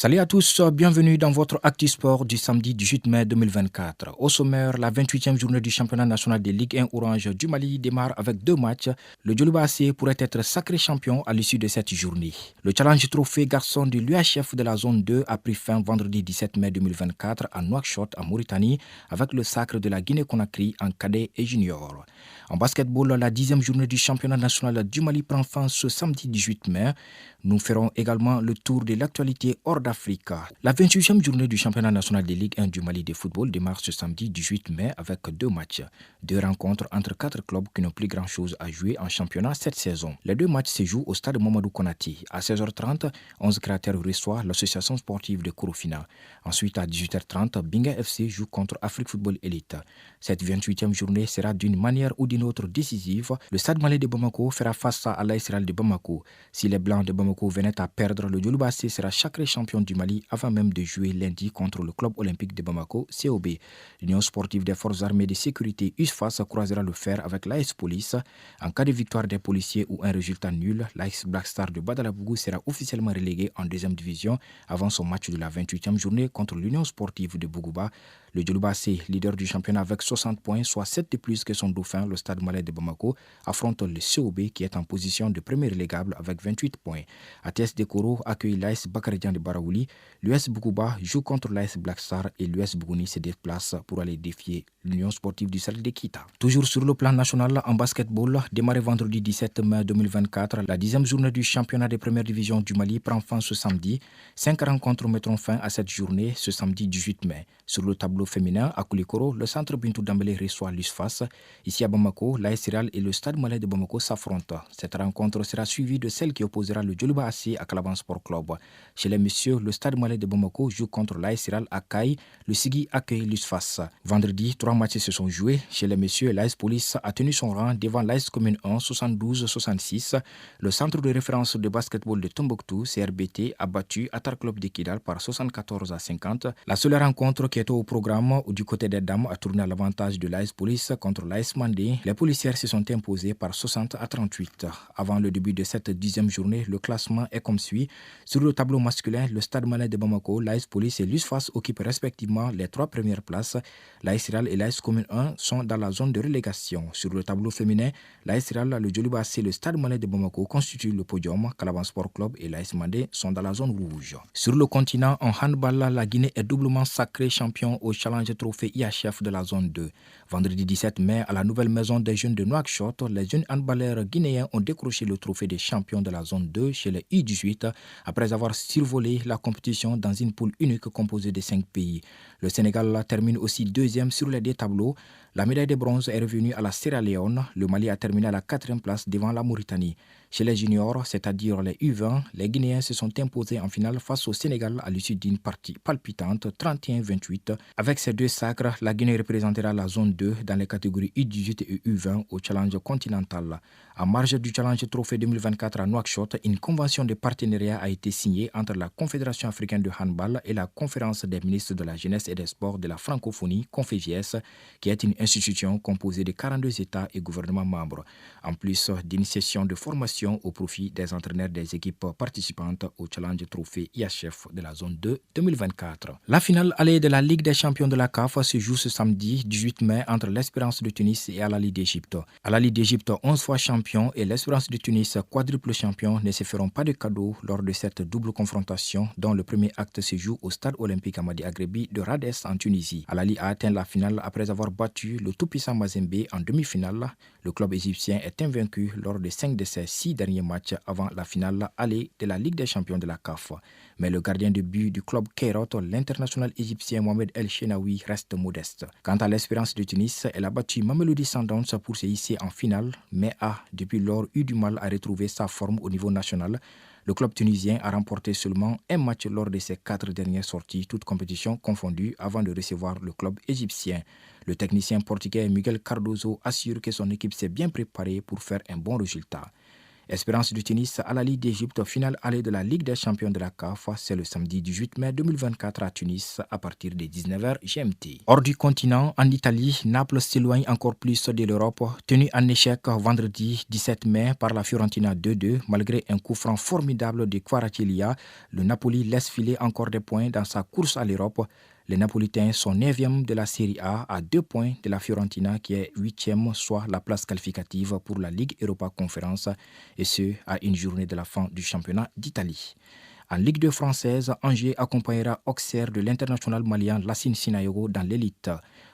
Salut à tous, bienvenue dans votre Actu Sport du samedi 18 mai 2024. Au sommaire, la 28e journée du championnat national de Ligue 1 Orange du Mali démarre avec 2 matchs. Le Djoliba AC pourrait être sacré champion à l'issue de cette journée. Le challenge trophée garçon de l'UHF de la zone 2 a pris fin vendredi 17 mai 2024 à Nouakchott, en Mauritanie, avec le sacre de la Guinée-Conakry en cadet et junior. En basketball, la 10e journée du championnat national du Mali prend fin ce samedi 18 mai. Nous ferons également le tour de l'actualité hors d'Afrique. La 28e journée du championnat national de Ligue 1 du Mali de football démarre ce samedi 18 mai avec 2 matchs. 2 rencontres entre 4 clubs qui n'ont plus grand-chose à jouer en championnat cette saison. Les 2 matchs se jouent au stade Mamadou Konaté. À 16h30, 11 créateurs reçoit l'association sportive de Korofina. Ensuite, à 18h30, Binga FC joue contre Afrique Football Elite. Cette 28e journée sera d'une manière ou d'une autre décisive. Le stade malais de Bamako fera face à l'AS Real de Bamako. Si les Blancs de Bamako venaient à perdre, le Djoliba AC sera sacré champion du Mali avant même de jouer lundi contre le club olympique de Bamako, COB. L'Union sportive des forces armées de sécurité USFAS croisera le fer avec l'AS Police. En cas de victoire des policiers ou un résultat nul, l'AS Black Star de Badalabougou sera officiellement relégué en 2e division avant son match de la 28e journée contre l'Union sportive de Bougouba. Le Djoliba AC, leader du championnat avec 60 points, soit 7 de plus que son dauphin, le stade malais de Bamako, affronte le COB qui est en position de premier relégable avec 28 points. ATS Dekoro accueille l'AS Bakaridian de Baraouli. L'US Bougouba joue contre l'AS Black Star et l'US Bougouni se déplace pour aller défier l'Union sportive du Sahel de Kita. Toujours sur le plan national en basketball, démarré vendredi 17 mai 2024, la 10e journée du championnat de première division du Mali prend fin ce samedi. 5 rencontres mettront fin à cette journée ce samedi 18 mai. Sur le tableau féminin, à Koulikoro, le centre Bintou Dambélé reçoit l'USFAS. Ici à Bamako, l'AS Real et le stade malais de Bamako s'affrontent. Cette rencontre sera suivie de celle qui opposera le Djoliba AC à Calaban Sport Club. Chez les messieurs, le stade malais de Bamako joue contre l'AS Real à Caille. Le Sigui accueille l'USFAS. Vendredi, 3 matchs se sont joués. Chez les messieurs, l'AS Police a tenu son rang devant l'AS Commune 1, 72-66. Le centre de référence de basketball de Tombouctou, CRBT, a battu Atar Club de Kidal par 74-50. La seule rencontre qui était au programme du côté des dames a tourné à l'avantage de l'AS Police contre l'AS Mandé. Les policières se sont imposées par 60-38. Avant le début de cette 10e journée, le classement est comme suit. Sur le tableau masculin, le stade malais de Bamako, l'AS Police et l'USFAS occupent respectivement les 3 premières places. L'AS Real et l'AS Commune 1 sont dans la zone de relégation. Sur le tableau féminin, l'AS Real, le Djoliba AC et le stade malais de Bamako constituent le podium. Calaban Sport Club et l'AS Mandé sont dans la zone rouge. Sur le continent, en handball, la Guinée est doublement sacrée champion au challenge trophée IHF de la zone 2. Vendredi 17 mai, à la nouvelle maison des jeunes de Nouakchott, les jeunes handballeurs guinéens ont décroché le trophée des champions de la zone 2 chez les U18 après avoir survolé la compétition dans une poule unique composée de 5 pays. Le Sénégal termine aussi 2e sur les 2 tableaux. La médaille de bronze est revenue à la Sierra Leone. Le Mali a terminé à la 4e place devant la Mauritanie. Chez les juniors, c'est-à-dire les U20, les Guinéens se sont imposés en finale face au Sénégal à l'issue d'une partie palpitante 31-28. Avec ces 2 sacres, la Guinée représentera la zone 2 dans les catégories U18 et U20 au challenge continental. En marge du challenge trophée 2024 à Nouakchott, une convention de partenariat a été signée entre la Confédération africaine de handball et la Conférence des ministres de la jeunesse et des sports de la francophonie, CONFEJES, qui est une institution composée de 42 États et gouvernements membres, en plus d'une session de formation au profit des entraîneurs des équipes participantes au challenge trophée IHF de la zone 2 2024. La finale allée de la Ligue des champions de la CAF se joue ce samedi 18 mai entre l'Espérance de Tunis et Al Ahly d'Égypte. Al Ahly d'Égypte, 11 fois champion, et l'Espérance de Tunis, quadruple champion, ne se feront pas de cadeaux lors de cette double confrontation dont le premier acte se joue au stade olympique Amadi Agrebi de Rades en Tunisie. Al Ahly a atteint la finale après avoir battu le tout-puissant Mazembe en demi-finale. Le club égyptien est invaincu lors de 5 de ses 6 derniers matchs avant la finale allée de la Ligue des champions de la CAF. Mais le gardien de but du club Kairat, l'international égyptien Mohamed El Chenaoui, reste modeste. Quant à l'Espérance de Tunis, elle a battu Mamelodi Sundowns pour se hisser en finale, mais a depuis lors eu du mal à retrouver sa forme au niveau national. Le club tunisien a remporté seulement un match lors de ses 4 dernières sorties, toutes compétitions confondues, avant de recevoir le club égyptien. Le technicien portugais Miguel Cardoso assure que son équipe s'est bien préparée pour faire un bon résultat. Espérance du Tunis à la Ligue d'Égypte, finale allée de la Ligue des champions de la CAF, c'est le samedi 18 mai 2024 à Tunis à partir des 19h GMT. Hors du continent, en Italie, Naples s'éloigne encore plus de l'Europe, tenu en échec vendredi 17 mai par la Fiorentina 2-2. Malgré un coup franc formidable de Kvaratskhelia, le Napoli laisse filer encore des points dans sa course à l'Europe. Les Napolitains sont 9e de la Serie A à 2 points de la Fiorentina qui est 8e, soit la place qualificative pour la Ligue Europa Conference, et ce, à une journée de la fin du championnat d'Italie. En Ligue 2 française, Angers accompagnera Auxerre de l'international malien Lassine Sinayogo dans l'élite.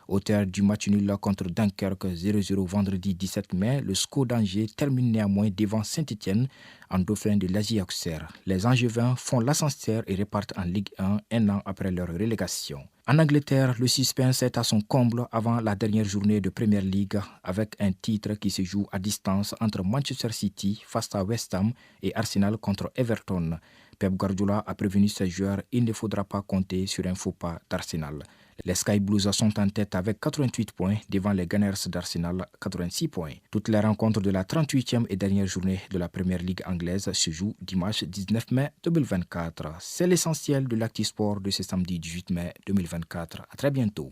Auteur du match nul contre Dunkerque 0-0 vendredi 17 mai, le SCO d'Angers termine néanmoins devant Saint-Étienne en dauphin de l'Asie Auxerre. Les Angevins font l'ascenseur et repartent en Ligue 1 un an après leur relégation. En Angleterre, le suspense est à son comble avant la dernière journée de Premier League avec un titre qui se joue à distance entre Manchester City face à West Ham et Arsenal contre Everton. Pep Guardiola a prévenu ses joueurs, il ne faudra pas compter sur un faux pas d'Arsenal. Les Sky Blues sont en tête avec 88 points devant les Gunners d'Arsenal 86 points. Toutes les rencontres de la 38e et dernière journée de la Première Ligue anglaise se jouent dimanche 19 mai 2024. C'est l'essentiel de l'Actu Sport de ce samedi 18 mai 2024. À très bientôt.